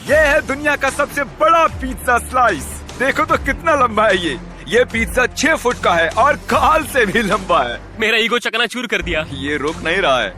ये है दुनिया का सबसे बड़ा पिज्जा स्लाइस। देखो तो कितना लंबा है ये पिज्जा 6 फुट का है और काल से भी लंबा है। मेरा ईगो चकनाचूर कर दिया। ये रुक नहीं रहा है,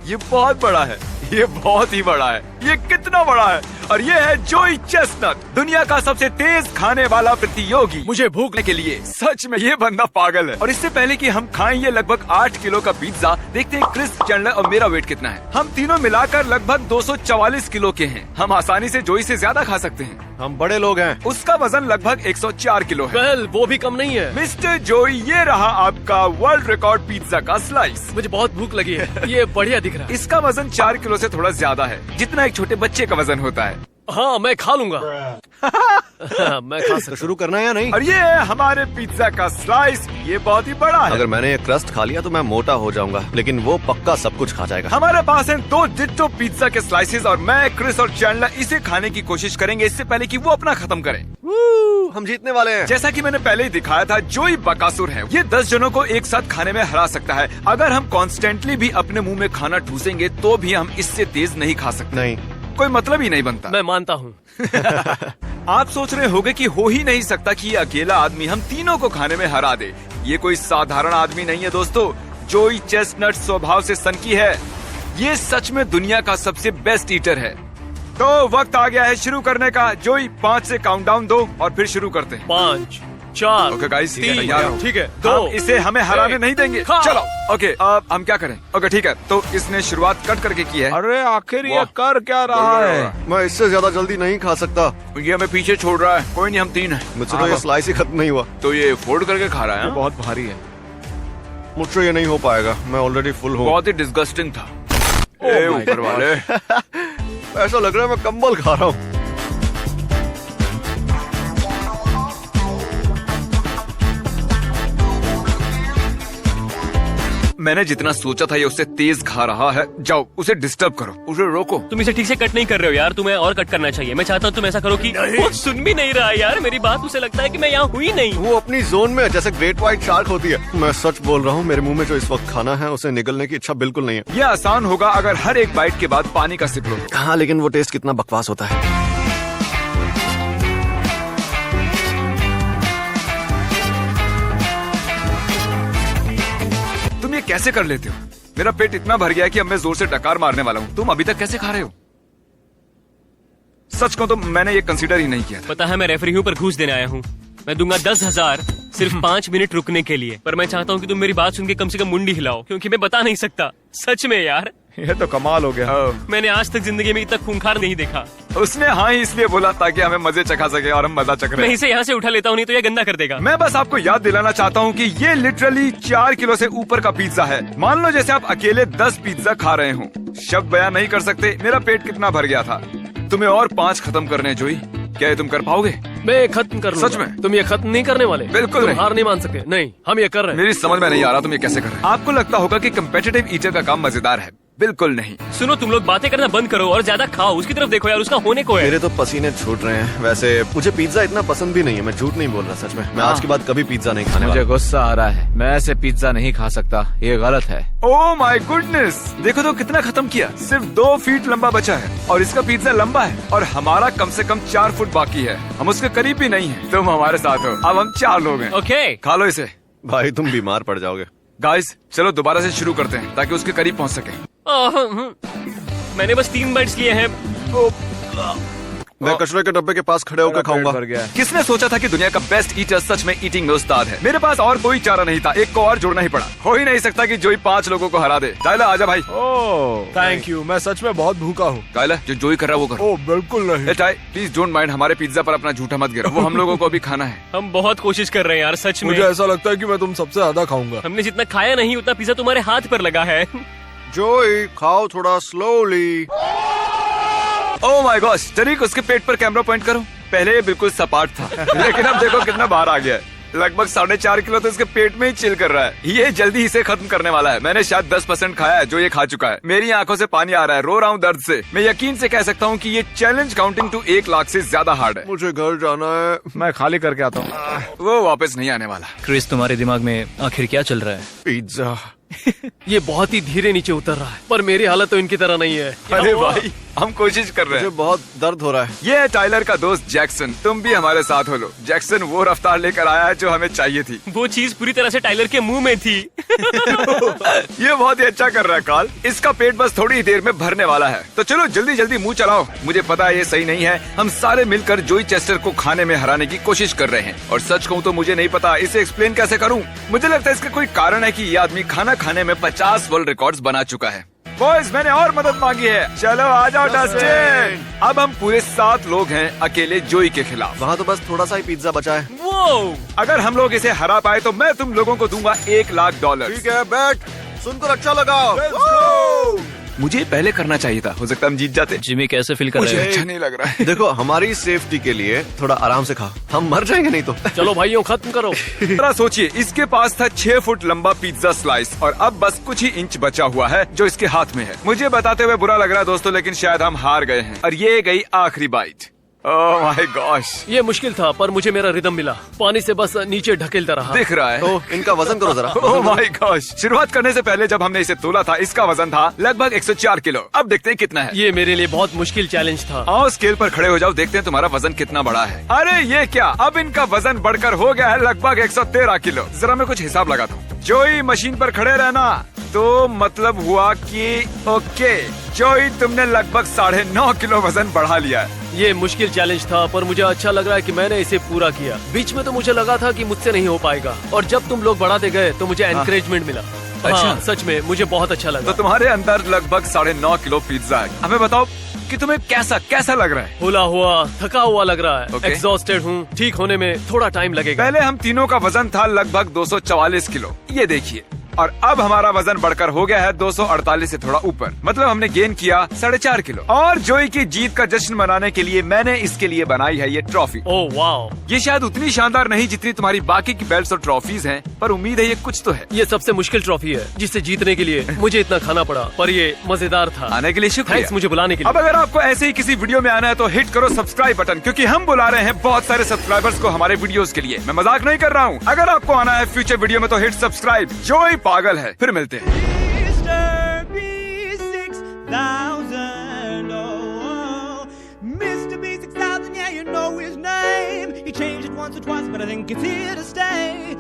ये बहुत बड़ा है, ये बहुत ही बड़ा है। ये कितना बड़ा है? और ये है जोई चेस्टनट, दुनिया का सबसे तेज खाने वाला प्रतियोगी। मुझे भूखने के लिए सच में ये बंदा पागल है। और इससे पहले कि हम खाएं ये लगभग 8 किलो का पिज्जा, देखते हैं क्रिस, चैंडलर और मेरा वेट कितना है। हम तीनों मिलाकर लगभग 244 किलो के हैं। हम आसानी से जोई से ज्यादा खा सकते हैं। हम बड़े लोग हैं। उसका वजन लगभग 104 किलो है। वेल, वो भी कम नहीं है। मिस्टर जोई, ये रहा आपका वर्ल्ड रिकॉर्ड पिज्जा का स्लाइस। मुझे बहुत भूख लगी है। ये बढ़िया दिख रहा है। इसका वजन 4 किलो से थोड़ा ज्यादा है, जितना एक छोटे बच्चे का वजन होता है। हाँ, मैं खा लूंगा। मैं खा सकता। शुरू करना है या नहीं? और ये है हमारे पिज्जा का स्लाइस। ये बहुत ही बड़ा है। अगर मैंने ये क्रस्ट खा लिया तो मैं मोटा हो जाऊंगा, लेकिन वो पक्का सब कुछ खा जाएगा। हमारे पास है 2 डिट्टो पिज्जा के स्लाइसेस और मैं, क्रिस और चैंडलर इसे खाने की कोशिश करेंगे इससे पहले कि वो अपना खत्म करें। हम जीतने वाले हैं। जैसा कि मैंने पहले ही दिखाया था, जोई बकासुर है। ये 10 जनों को एक साथ खाने में हरा सकता है। अगर हम कॉन्स्टेंटली भी अपने मुंह में खाना ठूसेंगे तो भी हम इससे तेज नहीं खा सकते। नहीं, कोई मतलब ही नहीं बनता। मैं मानता हूँ। आप सोच रहे होंगे कि हो ही नहीं सकता कि ये अकेला आदमी हम तीनों को खाने में हरा दे। ये कोई साधारण आदमी नहीं है दोस्तों। जोई चेस्टनट स्वभाव से सनकी है। ये सच में दुनिया का सबसे बेस्ट ईटर है। तो वक्त आ गया है शुरू करने का। जोई 5 से काउंटडाउन दो और फिर शुरू करते हैं। 5, 4, ओके गाइस, 3, ठीक है। 2, हम इसे हमें हराने नहीं देंगे। खा। चलो ओके, अब हम क्या करें? ओके ठीक है, तो इसने शुरुआत कट करके की है। अरे आखिर ये वाह। कर क्या रहा है? मैं इससे ज्यादा जल्दी नहीं खा सकता। ये हमें पीछे छोड़ रहा है। कोई नहीं, हम 3 हैं। मुझसे तो ये स्लाइस ही खत्म नहीं हुआ। तो ये फोल्ड करके खा रहा है। ये बहुत भारी है। मुझसे ये नहीं हो पाएगा, मैं ऑलरेडी फुल हूँ। बहुत ही डिस्गस्टिंग था। ए ऊपर वाले। ऐसा लग रहा है मैं कंबल खा रहा हूँ। मैंने जितना सोचा था ये उससे तेज खा रहा है। जाओ उसे डिस्टर्ब करो, उसे रोको। तुम इसे ठीक से कट नहीं कर रहे हो यार। तुम्हें और कट करना चाहिए। मैं चाहता हूँ तुम ऐसा करो कि वो सुन भी नहीं रहा यार मेरी बात। उसे लगता है कि मैं यहाँ हुई नहीं। वो अपनी जोन में है, जैसे ग्रेट व्हाइट शार्क होती है। मैं सच बोल रहा हूँ, मेरे मुंह में जो इस वक्त खाना है उसे निगलने की इच्छा बिल्कुल नहीं है। ये आसान होगा अगर हर एक बाइट के बाद पानी का सिप लो। हाँ, लेकिन वो टेस्ट कितना बकवास होता है। तुम ये कैसे कर लेते हो? मेरा पेट इतना भर गया है कि अब मैं जोर से डकार मारने वाला हूँ। तुम अभी तक कैसे खा रहे हो? सच कहूं तो मैंने ये कंसीडर ही नहीं किया था। पता है मैं रेफरी हूँ पर घूस देने आया हूँ। मैं दूंगा 10,000 सिर्फ 5 मिनट रुकने के लिए। पर मैं चाहता हूँ कि तुम मेरी बात सुन के कम से कम मुंडी हिलाओ, क्योंकि मैं बता नहीं सकता। सच में यार, ये तो कमाल हो गया। मैंने आज तक जिंदगी में इतना खूंखार नहीं देखा। उसने हाँ ही इसलिए बोला ताकि हमें मजे चखा सके और हम मजा चख रहे मैं हैं। इसे यहाँ से उठा लेता हूँ, नहीं तो ये गंदा कर देगा। मैं बस आपको याद दिलाना चाहता हूँ कि ये लिटरली 4 किलो से ऊपर का पिज्जा है। मान लो जैसे आप अकेले 10 पिज्जा खा रहे हो। शब्द बयान नहीं कर सकते मेरा पेट कितना भर गया था। तुम्हें और 5 खत्म करने जोई। क्या ये तुम कर पाओगे? मैं खत्म कर लूंगा। सच में? तुम ये खत्म नहीं करने वाले? बिल्कुल तुम नहीं। हार नहीं मान सकते। नहीं, हम ये कर रहे हैं। मेरी समझ में नहीं आ रहा तुम ये कैसे कर रहे हो। आपको लगता होगा कि कम्पिटिटिव ईटर का काम मजेदार है। बिल्कुल नहीं। सुनो, तुम लोग बातें करना बंद करो और ज्यादा खाओ। उसकी तरफ देखो यार, उसका होने को है। मेरे तो पसीने छूट रहे हैं। वैसे मुझे पिज्जा इतना पसंद भी नहीं है, मैं झूठ नहीं बोल रहा। सच में मैं आज के बाद कभी पिज्जा नहीं खाने मुझे वाला। गुस्सा आ रहा है। मैं ऐसे पिज्जा नहीं खा सकता, ये गलत है। ओह माय गुडनेस, देखो तो कितना खत्म किया। सिर्फ 2 फीट लंबा बचा है और इसका पिज्जा लंबा है और हमारा कम से कम 4 फुट बाकी है। हम उसके करीब भी नहीं है। तुम हमारे साथ हो। अब हम 4 लोग हैं। ओके, खा लो इसे। भाई तुम बीमार पड़ जाओगे। गाइस चलो दोबारा से शुरू करते हैं ताकि उसके करीब पहुंच सके। मैंने बस 3 बाइट्स लिए हैं। मैं कचरे के डब्बे के पास खड़े होकर खाऊंगा। भर गया है। किसने सोचा था कि दुनिया का बेस्ट ईटर सच में ईटिंग में उस्ताद है? मेरे पास और कोई चारा नहीं था, एक को और जोड़ना ही पड़ा। हो ही नहीं सकता कि जोई 5 लोगों को हरा दे। टाइलर आजा भाई। ओह थैंक यू, मैं सच में बहुत भूखा हूँ। टाइलर जो जोई कर रहा है वो करो। ओह बिल्कुल नहीं। ए टाई प्लीज डोंट माइंड, हमारे पिज्जा पर अपना झूठा मत गिरा। वो हम लोगों को भी खाना है। हम बहुत कोशिश कर रहे हैं यार, सच में। मुझे ऐसा लगता है कि मैं तुम सबसे ज्यादा खाऊंगा। हमने जितना खाया नहीं उतना पिज्जा तुम्हारे हाथ पर लगा है। जोई खाओ थोड़ा स्लोली। ओह माय गॉश, तरीक उसके पेट पर कैमरा पॉइंट करो। पहले ये बिल्कुल सपाट था लेकिन अब देखो कितना बाहर आ गया है। लगभग 4.5 किलो तो इसके पेट में ही चिल कर रहा है। ये जल्दी इसे खत्म करने वाला है। मैंने शायद 10% खाया है जो ये खा चुका है। मेरी आंखों से पानी आ रहा है, रो रहा हूँ दर्द से। मैं यकीन से कह सकता हूँ कि ये चैलेंज काउंटिंग टू 1 लाख से ज्यादा हार्ड है। मुझे घर जाना है। मैं खाली करके आता हूँ। वो वापस नहीं आने वाला। क्रिस, तुम्हारे दिमाग में आखिर क्या चल रहा है? पिज्जा ये बहुत ही धीरे नीचे उतर रहा है, पर मेरी हालत तो इनकी तरह नहीं है। अरे भाई हम कोशिश कर रहे मुझे हैं। बहुत दर्द हो रहा है। ये है टाइलर का दोस्त जैक्सन, तुम भी हमारे साथ हो लो। जैक्सन वो रफ्तार लेकर आया है जो हमें चाहिए थी। वो चीज पूरी तरह से टाइलर के मुंह में थी। ये बहुत ही अच्छा कर रहा है कार्ल। इसका पेट बस थोड़ी ही देर में भरने वाला है, तो चलो जल्दी जल्दी मुंह चलाओ। मुझे पता है ये सही नहीं है, हम सारे मिलकर जोई चेस्टर को खाने में हराने की कोशिश कर रहे हैं। और सच कहूँ तो मुझे नहीं पता इसे एक्सप्लेन कैसे करूँ। मुझे लगता है इसका कोई कारण है कि ये आदमी खाना खाने में 50 वर्ल्ड रिकॉर्ड्स बना चुका है। बॉयज मैंने और मदद मांगी है, चलो आ जाओ डस्टिन। अब हम पूरे 7 लोग हैं अकेले जोई के खिलाफ। वहाँ तो बस थोड़ा सा ही पिज्जा बचा है। वो अगर हम लोग इसे हरा पाए तो मैं तुम लोगों को दूंगा $1,00,000। ठीक है बैट, सुनकर अच्छा लगा। मुझे पहले करना चाहिए था, हो सकता है हम जीत जाते। जिमी कैसे फील कर मुझे रहे अच्छा नहीं लग रहा है। देखो हमारी सेफ्टी के लिए थोड़ा आराम से खा, हम मर जाएंगे नहीं तो। चलो भाइयों खत्म करो। जरा सोचिए, इसके पास था 6 फुट लंबा पिज्जा स्लाइस और अब बस कुछ ही इंच बचा हुआ है जो इसके हाथ में है। मुझे बताते हुए बुरा लग रहा है दोस्तों, लेकिन शायद हम हार गए हैं और ये गई आखिरी बाइट। ओह माय गॉश, ये मुश्किल था, पर मुझे मेरा रिदम मिला। पानी से बस नीचे ढकेलता रहा। दिख रहा है। तो इनका वजन करो जरा। ओह माय गॉश, शुरुआत करने से पहले जब हमने इसे तोला था इसका वजन था लगभग 104 किलो। अब देखते हैं कितना है। ये मेरे लिए बहुत मुश्किल चैलेंज था। आओ स्केल पर खड़े हो जाओ, देखते हैं तुम्हारा वजन कितना बड़ा है। अरे ये क्या, अब इनका वजन बढ़कर हो गया है लगभग 113 किलो। जरा मैं कुछ हिसाब लगाता हूँ। जोई मशीन पर खड़े रहना, तो मतलब हुआ कि ओके जोई तुमने लगभग 9.5 किलो वजन बढ़ा लिया है। ये मुश्किल चैलेंज था, पर मुझे अच्छा लग रहा है कि मैंने इसे पूरा किया। बीच में तो मुझे लगा था कि मुझसे नहीं हो पाएगा, और जब तुम लोग बढ़ाते गए तो मुझे एनकरेजमेंट मिला। हाँ, सच में मुझे बहुत अच्छा लगा। तो तुम्हारे अंदर लगभग 9.5 किलो पिज्जा है। हमें बताओ कि तुम्हें कैसा लग रहा है। हुला हुआ, थका हुआ लग रहा है। Okay. एग्जॉस्टेड हूँ। ठीक होने में थोड़ा टाइम लगेगा। पहले हम तीनों का वजन था लगभग 244 किलो, ये देखिए, और अब हमारा वजन बढ़कर हो गया है 248 से थोड़ा ऊपर। मतलब हमने गेन किया 4.5 किलो। और जोई की जीत का जश्न मनाने के लिए मैंने इसके लिए बनाई है ये ट्रॉफी। ओह वाओ, ये शायद उतनी शानदार नहीं जितनी तुम्हारी बाकी की बेल्ट्स और ट्रॉफीज हैं, पर उम्मीद है ये कुछ तो है। ये सबसे मुश्किल ट्रॉफी है जिसे जीतने के लिए मुझे इतना खाना पड़ा, पर ये मजेदार था। आने के लिए शुक्रिया। थैंक्स मुझे बुलाने के लिए। अब अगर आपको ऐसे ही किसी वीडियो में आना है तो हिट करो सब्सक्राइब बटन, क्योंकि हम बुला रहे हैं बहुत सारे सब्सक्राइबर्स को हमारे वीडियोस के लिए। मैं मजाक नहीं कर रहा हूँ। अगर आपको आना है फ्यूचर वीडियो में तो हिट सब्सक्राइब। जोई पागल है। फिर मिलते हैं। Mr. B6000, oh, Mr. B6000, yeah, you know his name. He changed it once or twice, but I think it's here to stay.